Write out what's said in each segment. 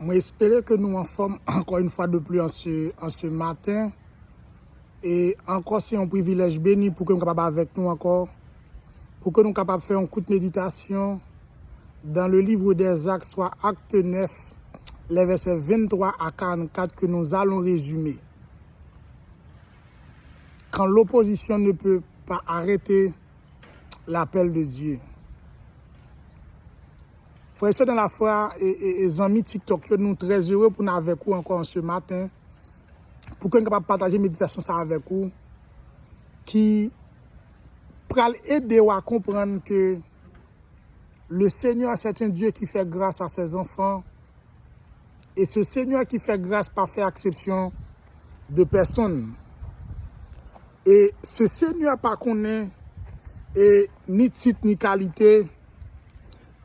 Moi, j'espère que nous en forme encore une fois de plus en ce matin. Et encore, c'est un privilège béni pour que nous soyons capables avec nous encore, pour que nous soyons capables de faire un coup de méditation dans le livre des Actes, soit Acte 9, les versets 23 à 44 que nous allons résumer. Quand l'opposition ne peut pas arrêter l'appel de Dieu. Frères et sœurs dans la foi et amis TikTok, nous sommes très heureux pour nous avec vous encore ce matin, pour que nous soyons capables de partager la méditation ça avec vous, qui peut aider à comprendre que le Seigneur, c'est un Dieu qui fait grâce à ses enfants, et ce Seigneur qui fait grâce pas fait exception de personne. Et ce Seigneur pas connaît ni titre ni qualité.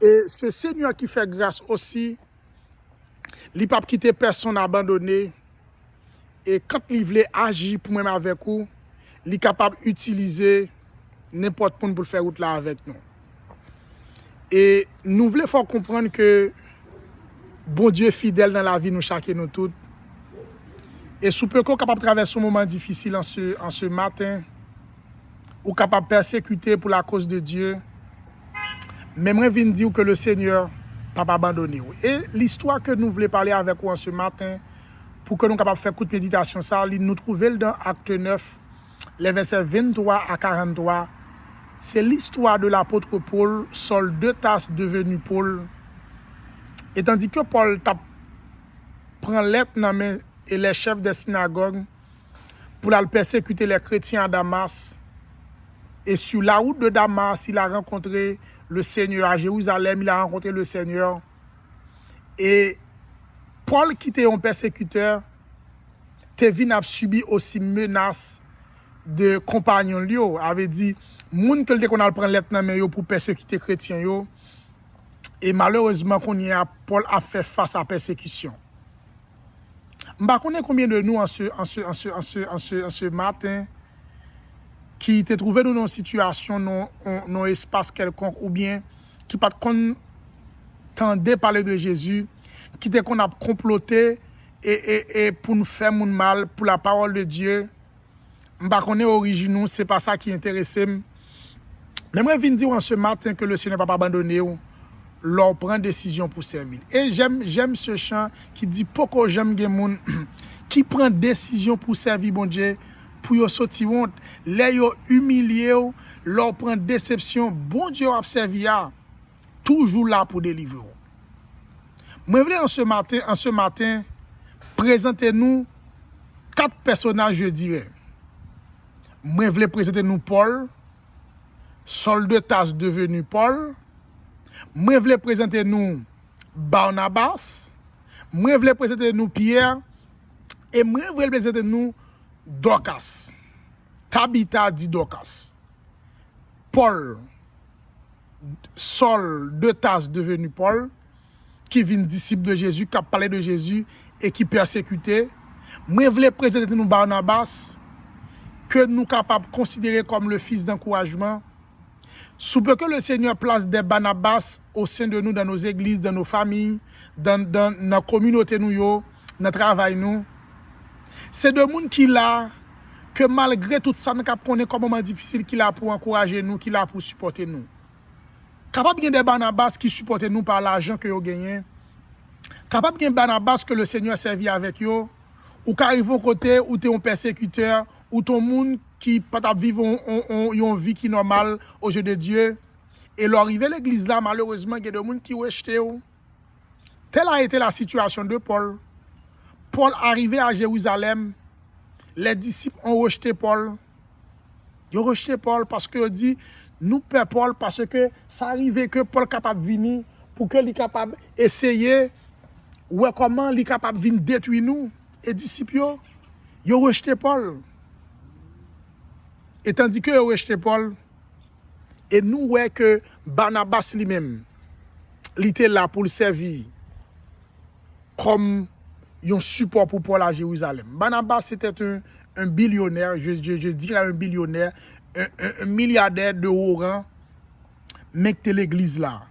Et ce Seigneur qui fait grâce aussi, il ne peut pas quitter personne abandonné. Et quand il veut agir pour même avec vous, il est capable d'utiliser n'importe qui pour faire route là avec nous. Et nous voulons faire comprendre que bon Dieu est fidèle dans la vie, nous chacun nous tous. Et sous peu qu'on est capable de traverser un moment difficile en ce matin, ou capable de persécuter pour la cause de Dieu, mais moi, je viens dire que le Seigneur n'a pas abandonné. Et l'histoire que nous voulons parler avec vous en ce matin, pour que nous soyons capables de faire coup de méditation, ça, nous trouvons dans Acte 9, les versets 23 à 43. C'est l'histoire de l'apôtre Paul, Saul de Tarse devenu Paul. Et tandis que Paul prend lettre et les chefs des synagogues pour aller persécuter les chrétiens à Damas. Et sur la route de Damas, il a rencontré le Seigneur. À Jérusalem, il a rencontré le Seigneur. Et Paul, qui était un persécuteur, a subi aussi menace de compagnons. Il avait dit, moun que qu'on a prendre lettre pour persécuter les chrétiens. Et malheureusement, Paul a fait face à la persécution. Je ne sais pas combien de nous en ce matin qui te trouvé dans une situation, dans un espace quelconque, ou bien qui pas t'entendait parler de Jésus, qui te qu'on a comploté et pour nous faire mon mal, pour la parole de Dieu. Je ne sais pas originaux, ce n'est pas ça qui intéresse. Mais moi, je viens dire en ce matin que le Seigneur ne va pas abandonner, leur prend décision pour servir. Et j'aime ce chant qui dit pourquoi j'aime les gens qui prend décision pour servir bon Dieu, pour yo sortir honte, les yo humilié, leur prend déception, bon Dieu a servi toujours là pour délivrer. Moi je voulais en ce matin présenter nous 4 personnages, je dirais. Moi je voulais présenter nous Paul, Saul de Tarse devenu Paul. Moi je voulais présenter nous Barnabas. Moi je voulais présenter nous Pierre. Et moi je voulais présenter nous Dorcas. Tabitha dit Dorcas. Paul, Saul de Tarse devenu Paul, qui vient disciple de Jésus, qui a parlé de Jésus et qui persécutait. Moi je voulais présenter nous Barnabas, que nous sommes capables de considérer comme le fils d'encouragement. Sous peu que le Seigneur place des Barnabas au sein de nous, dans nos églises, dans nos familles, dans nos communautés, dans notre travail, nous. C'est de monde qui là, que malgré tout ça, nous connaissons comme moment difficile qu'il a pour encourager nous, qu'il a pour supporter nous. Capable de des Barnabas qui supportent nous par l'argent que vous gagnez. Capable de Barnabas que le Seigneur servi avec eux. Ou qui arrive au côté où tu es un persécuteur, ou ton monde qui peut vivre une vie qui est normale aux yeux de Dieu. Et l'arrivée à l'église là, malheureusement, il y a des gens qui ont rejeté. Telle a été la situation de Paul. Paul arrivé à Jérusalem, les disciples ont rejeté Paul. Ils ont rejeté Paul parce que dit nous peur Paul parce que ça arrivait que Paul capable de venir pour que lui capable essayer ou comment lui capable de venir détruire nous. Et disciples ils ont rejeté Paul. Et tandis que ils ont rejeté Paul, et nous voyons que Barnabas lui-même, il était là pour le servir comme un support pour Paul à Jérusalem. Barnabas c'était un billionnaire, je dirais un billionnaire, un milliardaire de haut rang, mais que l'église là,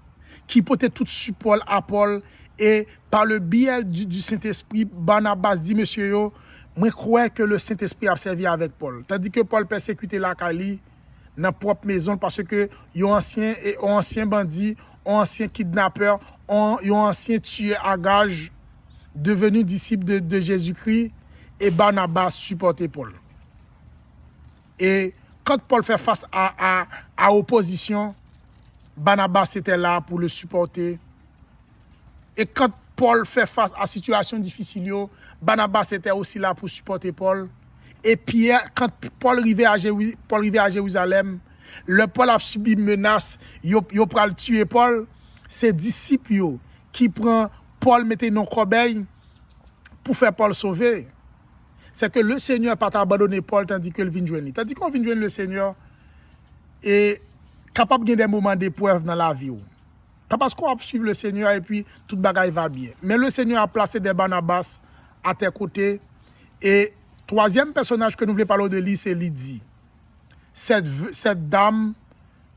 qui portait tout support à Paul Et par le biais du Saint-Esprit, Barnabas dit, monsieur yo, moi crois que le Saint-Esprit a servi avec Paul. Tandis que Paul persécutait la Cali dans la propre maison parce que yon ancien bandit, yon ancien kidnappeur, yon ancien tueur à gage devenu disciple de Jésus-Christ et Barnabas supportait Paul. Et quand Paul fait face à opposition, Barnabas était là pour le supporter. Et quand Paul fait face à situation difficile, Barnabas était aussi là pour supporter Paul. Et Pierre, quand Paul arrivait à Jérusalem, le Paul a subi menace, il a tuer Paul. C'est disciples qui prend Paul mettait dans corbeille pour faire Paul sauver. C'est que le Seigneur n'a pas abandonné Paul tandis qu'il vient joindre. Tandis qu'on vient joindre le Seigneur et capable de des moments d'épreuve dans la vie. Pas parce qu'on va suivre le Seigneur et puis toute bagaille va bien. Mais le Seigneur a placé des Barnabas à tes côtés. Et troisième personnage que nous voulons parler de lui, c'est Lydie. Cette dame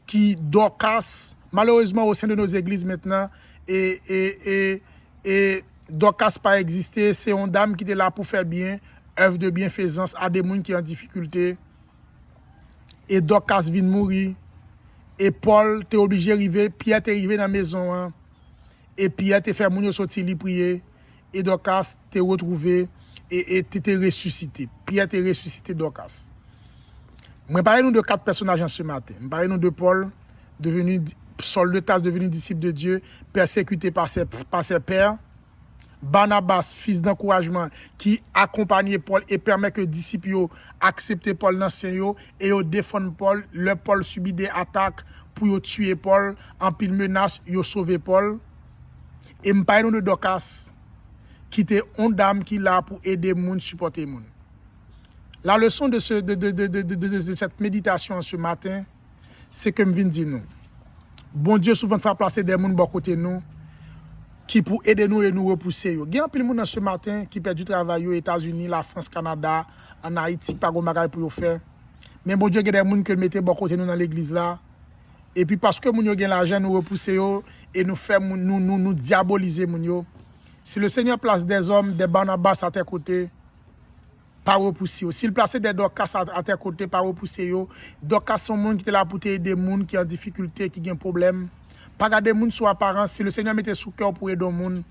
qui Dorcas, malheureusement au sein de nos églises maintenant, et Dorcas pas existé, c'est une dame qui était là pour faire bien, œuvre de bienfaisance à des gens qui sont en difficulté. Et Dorcas vient mourir. Et Paul t'es obligé d'arriver, Pierre t'est arrivé dans la maison. Hein, et Pierre t'est fait moun sortir li prier. Et Dorcas t'est retrouvé et t'es ressuscité. Pierre t'est ressuscité Dorcas. Moi, parlez-nous de 4 personnages en ce matin. Parlez-nous de Paul, devenu Saul de Tarse, devenu disciple de Dieu, persécuté par ses pères. Barnabas, fils d'encouragement, qui accompagnait Paul et permet que les disciples acceptent Paul dans le et défendent Paul. Le Paul subit des attaques pour tuer Paul, en pile menace, ils sauver Paul. Et je parle de Dorcas, qui était une dame qui est là pour aider les gens, supporter les gens. La leçon de cette méditation ce matin, c'est que je viens de dire nous. Bon Dieu souvent fait placer des gens de côté nous, qui pour aider nous et nous repousser. Il y a un peu de monde ce matin qui perd du travail aux États-Unis, la France, Canada, en Haïti, pas de choses pour faire. Mais bon Dieu, il y a des gens qui mettent bon côté nous dans l'église là. Et puis parce que nous avons l'argent, nous repousser et nous diaboliser. Si le Seigneur place des hommes, des Barnabas à tes côtés, pas repousser. S'il place des Dorcas à tes côtés, pas repousser. Dorcas sont gens qui sont là pour aider des gens qui ont des difficultés, qui ont des problèmes. Pas garder les gens sous apparence. Si le Seigneur mette sous cœur pour aider les gens,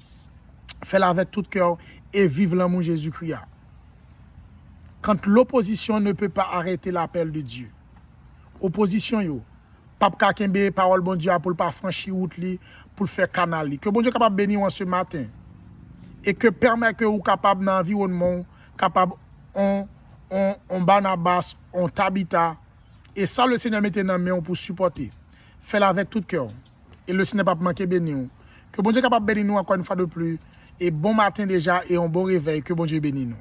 fais-le avec tout cœur et vive l'amour Jésus-Christ. Quand l'opposition ne peut pas arrêter l'appel de Dieu, opposition, pas de parole bon Dieu pour ne pas franchir route pour faire canal. Que bon Dieu capable de bénir ce matin et que permet que vous capable dans l'environnement, capable on Barnabas, on Tabitha et ça le Seigneur mette dans main pour supporter. Fais-le avec tout cœur. Et le Seigneur pas manquer bénir. Que bon Dieu capable bénir nous encore une fois de plus. Et bon matin déjà et un bon réveil. Que bon Dieu bénisse nous.